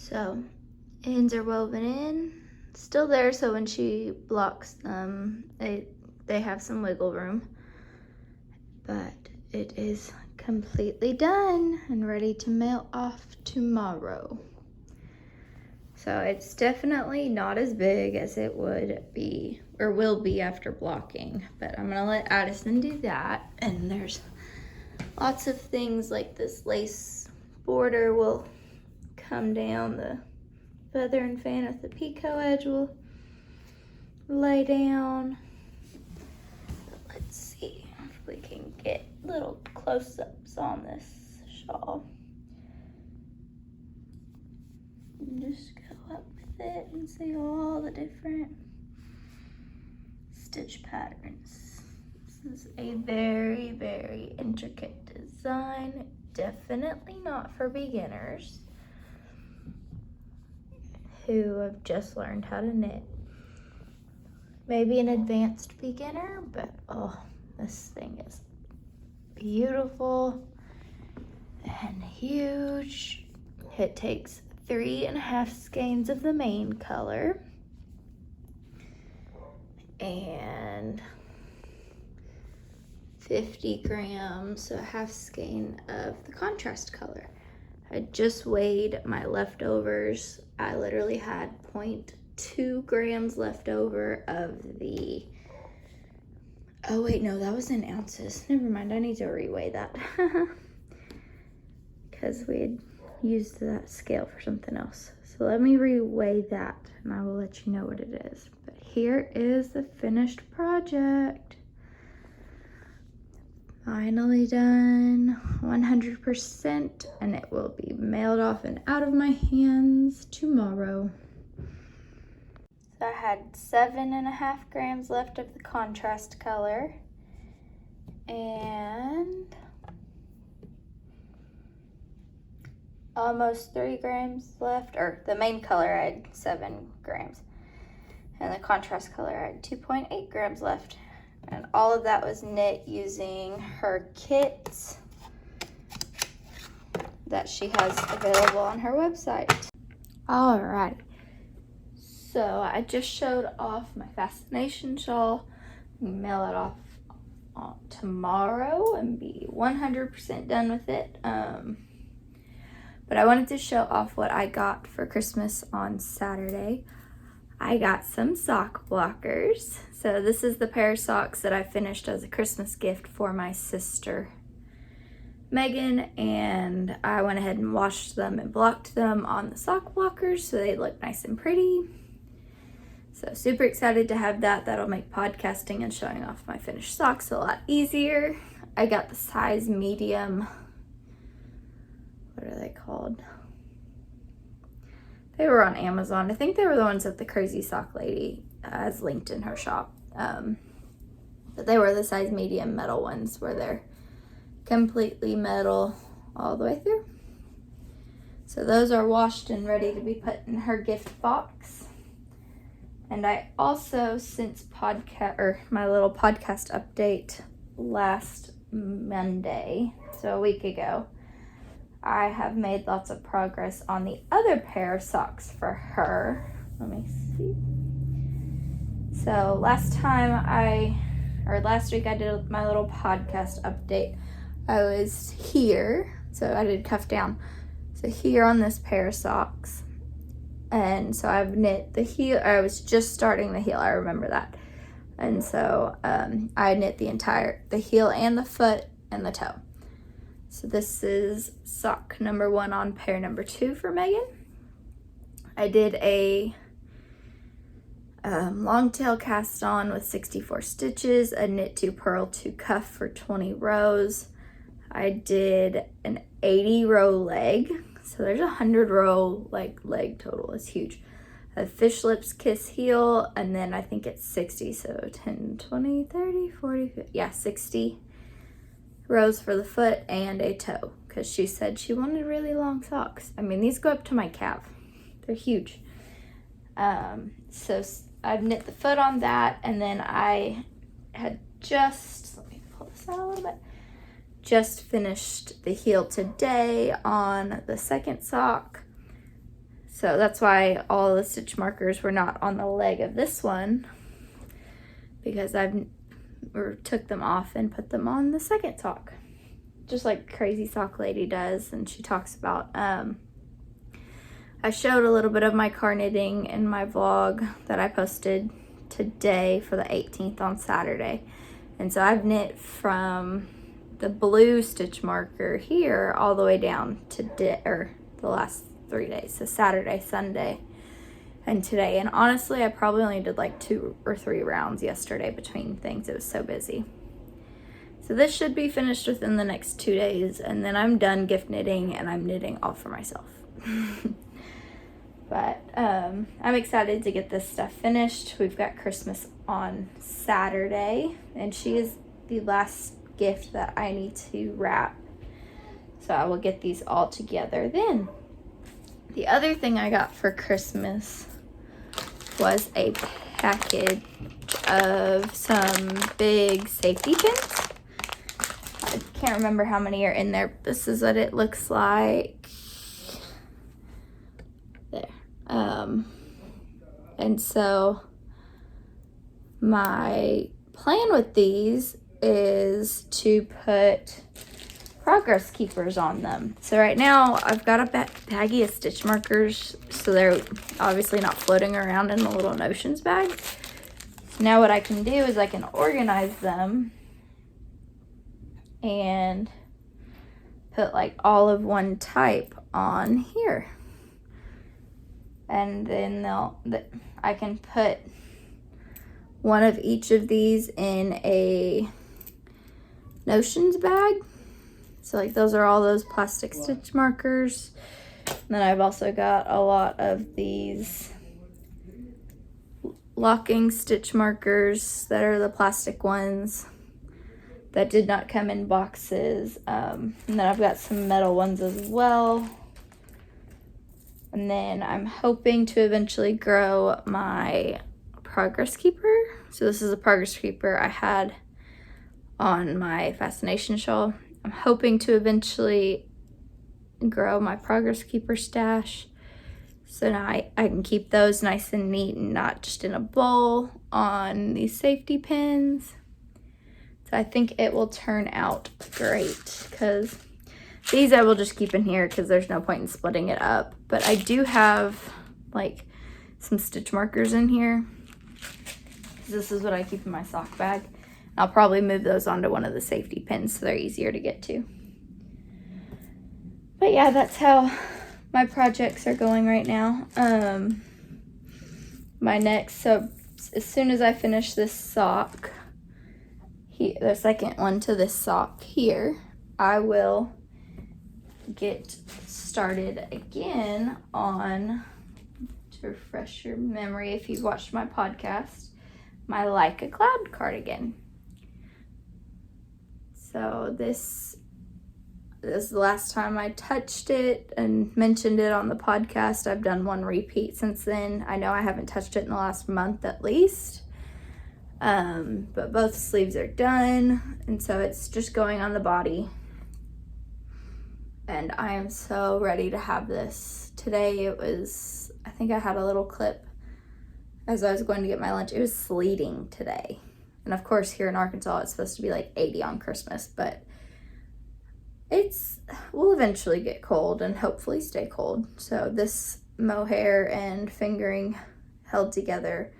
So ends are woven in, still there, so when she blocks them, they have some wiggle room. But it is completely done and ready to mail off tomorrow. So it's definitely not as big as it would be or will be after blocking, but I'm gonna let Addison do that. And there's lots of things like this lace border will come down, the feather and fan with the picot edge will lay down. Let's see if we can get little close-ups on this shawl. And just go up with it and see all the different stitch patterns. This is a very, very intricate design. Definitely not for beginners who have just learned how to knit. Maybe an advanced beginner, but oh, this thing is beautiful and huge. It takes 3.5 skeins of the main color and 50 grams, so a half skein of the contrast color. I just weighed my leftovers. I literally had 0.2 grams left over of the, oh wait, no, that was in ounces. Never mind, I need to reweigh that because we had used that scale for something else. So let me reweigh that and I will let you know what it is. But here is the finished project. Finally done 100%, and it will be mailed off and out of my hands tomorrow. So I had 7.5 grams left of the contrast color and almost 3 grams left, or the main color I had 7 grams and the contrast color I had 2.8 grams left. And all of that was knit using her kits that she has available on her website. Alright, so I just showed off my Fascination Shawl. We mail it off tomorrow and be 100% done with it. But I wanted to show off what I got for Christmas on Saturday. I got some sock blockers. So this is the pair of socks that I finished as a Christmas gift for my sister, Megan, and I went ahead and washed them and blocked them on the sock blockers so they look nice and pretty. So super excited to have that. That'll make podcasting and showing off my finished socks a lot easier. I got the size medium. What are they called? They were on Amazon. I think they were the ones that the Crazy Sock Lady has linked in her shop. But they were the size medium metal ones where they're completely metal all the way through. So those are washed and ready to be put in her gift box. And I also, since my little podcast update last Monday, so a week ago, I have made lots of progress on the other pair of socks for her. Let me see. So last week I did my little podcast update. I was here, so I did cuff down. So here on this pair of socks. And so I've knit the heel. I was just starting the heel, I remember that. And so I knit the heel and the foot and the toe. So this is sock number 1 on pair number 2 for Megan. I did a long tail cast on with 64 stitches, a knit 2 purl 2 cuff for 20 rows. I did an 80 row leg. So there's 100 row leg total. It's huge. A fish lips kiss heel, and then I think it's 60. So 10, 20, 30, 40, 50, yeah, 60 rows for the foot and a toe, because she said she wanted really long socks. I mean, these go up to my calf. They're huge. So I've knit the foot on that, and then I had just, let me pull this out a little bit, just finished the heel today on the second sock. So that's why all the stitch markers were not on the leg of this one, because took them off and put them on the second sock, just like Crazy Sock Lady does. And she talks about, I showed a little bit of my car knitting in my vlog that I posted today for the 18th on Saturday. And so I've knit from the blue stitch marker here all the way down to the last 3 days, so Saturday, Sunday, and today. And honestly, I probably only did like 2 or 3 rounds yesterday between things. It was so busy. So this should be finished within the next 2 days, and then I'm done gift knitting and I'm knitting all for myself. But I'm excited to get this stuff finished. We've got Christmas on Saturday, and she is the last gift that I need to wrap. So I will get these all together then. The other thing I got for Christmas was a package of some big safety pins. I can't remember how many are in there, but this is what it looks like. There. And so my plan with these is to put progress keepers on them. So right now I've got a baggie of stitch markers, so they're obviously not floating around in the little notions bag. So now what I can do is I can organize them and put like all of one type on here. And then I can put one of each of these in a notions bag. So like those are all those plastic stitch markers. And then I've also got a lot of these locking stitch markers that are the plastic ones that did not come in boxes. And then I've got some metal ones as well. And then I'm hoping to eventually grow my progress keeper. So this is a progress keeper I had on my Fascination Shawl. I'm hoping to eventually grow my progress keeper stash. So now I can keep those nice and neat and not just in a bowl on these safety pins. So I think it will turn out great, because these I will just keep in here because there's no point in splitting it up. But I do have like some stitch markers in here. This is what I keep in my sock bag. I'll probably move those onto one of the safety pins so they're easier to get to. But yeah, that's how my projects are going right now. So as soon as I finish this sock, the second one to this sock here, I will get started again on, to refresh your memory if you've watched my podcast, my Like a Cloud cardigan. So this is the last time I touched it and mentioned it on the podcast. I've done one repeat since then. I know I haven't touched it in the last month at least. But both sleeves are done, and so it's just going on the body. And I am so ready to have this. Today it was, I think I had a little clip as I was going to get my lunch. It was sleeting today. And of course here in Arkansas it's supposed to be like 80 on Christmas, but will eventually get cold and hopefully stay cold. So this mohair and fingering held together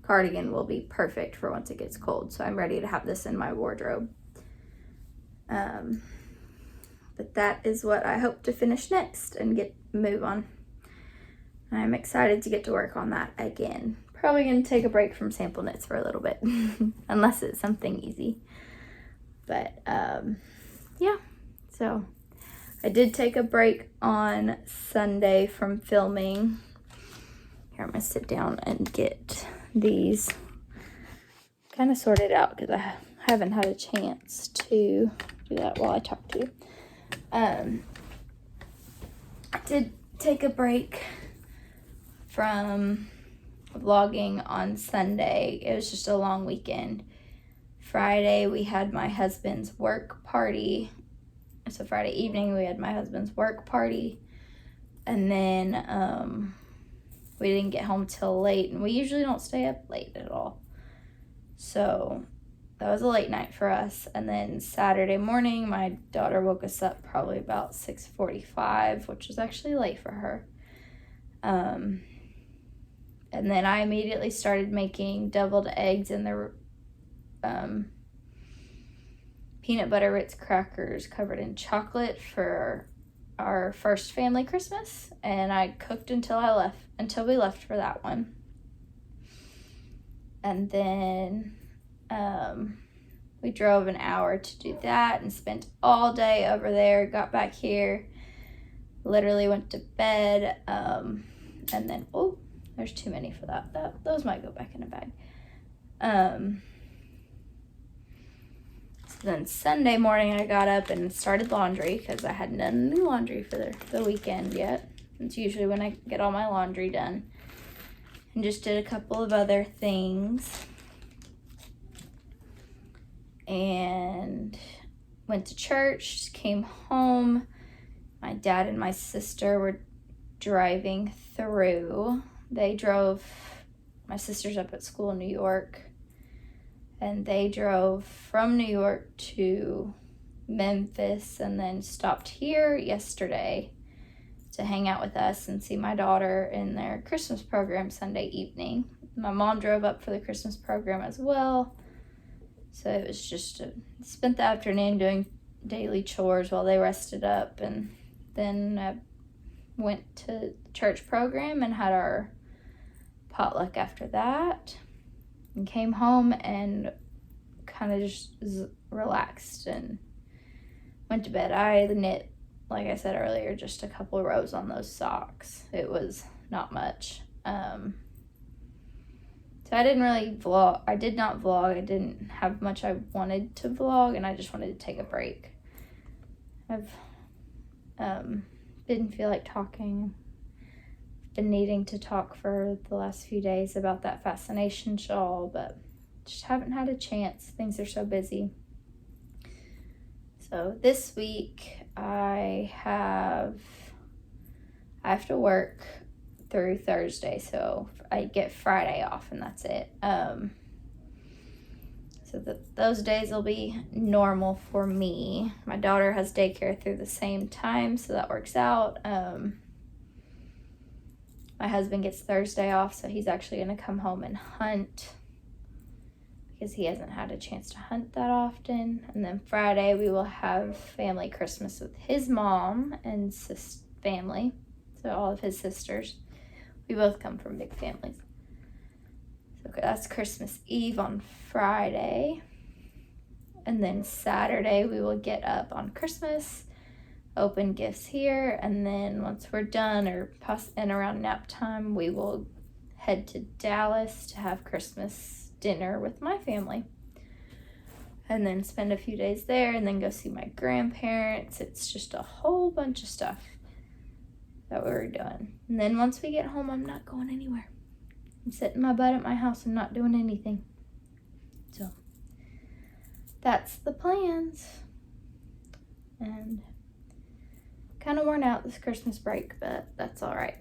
cardigan will be perfect for once it gets cold. So I'm ready to have this in my wardrobe. But that is what I hope to finish next and move on. I'm excited to get to work on that again. Probably gonna take a break from sample knits for a little bit, unless it's something easy. But yeah, so I did take a break on Sunday from filming. Here, I'm gonna sit down and get these kind of sorted out because I haven't had a chance to do that while I talk to you. I did take a break from vlogging on Sunday. It was just a long weekend. Friday we had my husband's work party. So Friday evening we had my husband's work party. And then we didn't get home till late, and we usually don't stay up late at all. So that was a late night for us. And then Saturday morning, my daughter woke us up probably about 6:45, which was actually late for her. And then I immediately started making deviled eggs in the peanut butter Ritz crackers covered in chocolate for our first family Christmas. And I cooked until we left for that one. And then we drove an hour to do that and spent all day over there. Got back here, literally went to bed, and then, oh, there's too many for that. Those might go back in a bag. So then Sunday morning I got up and started laundry because I hadn't done any laundry for the weekend yet. It's usually when I get all my laundry done. And just did a couple of other things. And went to church, came home. My dad and my sister were driving through. They drove, my sister's up at school in New York, and they drove from New York to Memphis and then stopped here yesterday to hang out with us and see my daughter in their Christmas program Sunday evening. My mom drove up for the Christmas program as well. So it was just spent the afternoon doing daily chores while they rested up, and then went to church program and had our potluck after that, and came home and kind of just relaxed and went to bed. I knit, like I said earlier, just a couple of rows on those socks. It was not much. So I didn't really vlog. I did not vlog. I didn't have much I wanted to vlog, and I just wanted to take a break. I've didn't feel like talking. Been needing to talk for the last few days about that Fascination Shawl, but just haven't had a chance. Things are so busy. So this week I have to work through Thursday, so I get Friday off, and that's it. So those days will be normal for me. My daughter has daycare through the same time, so that works out. My husband gets Thursday off, so he's actually going to come home and hunt because he hasn't had a chance to hunt that often. And then Friday we will have family Christmas with his mom and family, so all of his sisters. We both come from big families. So that's Christmas Eve on Friday. And then Saturday we will get up on Christmas, open gifts here, and then once we're done and around nap time, we will head to Dallas to have Christmas dinner with my family. And then spend a few days there and then go see my grandparents. It's just a whole bunch of stuff that we're doing. And then once we get home, I'm not going anywhere. I'm sitting my butt at my house and not doing anything. So that's the plans. And kind of worn out this Christmas break, but that's all right.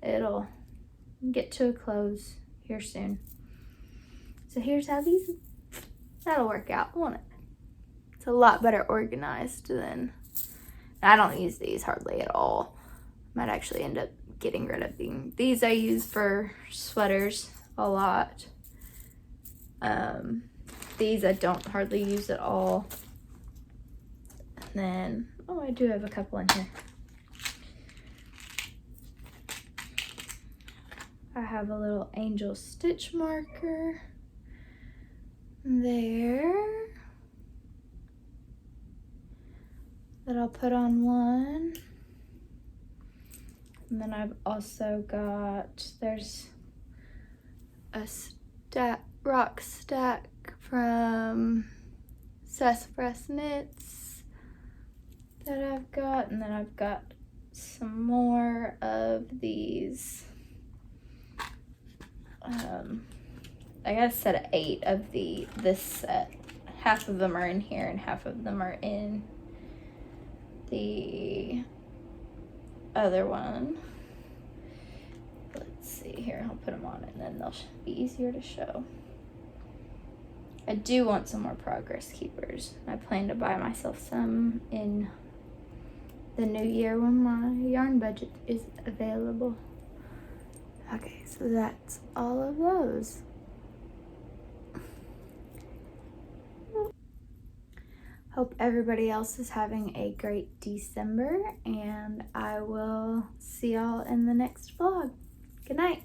It'll get to a close here soon. So here's how that'll work out, won't it? It's a lot better organized than, I don't use these hardly at all. Might actually end up getting rid of these. I use for sweaters a lot. These I don't hardly use at all. And then, oh, I do have a couple in here. I have a little angel stitch marker there that I'll put on one. And then I've also got, there's a rock stack from Sassafras Knits that I've got, and then I've got some more of these. I got a set of 8 of this set. Half of them are in here and half of them are in the other one. Let's see. Here, I'll put them on and then they'll be easier to show. I do want some more progress keepers. I plan to buy myself some in the new year when my yarn budget is available. Okay, so that's all of those. Hope everybody else is having a great December, and I will see y'all in the next vlog. Good night.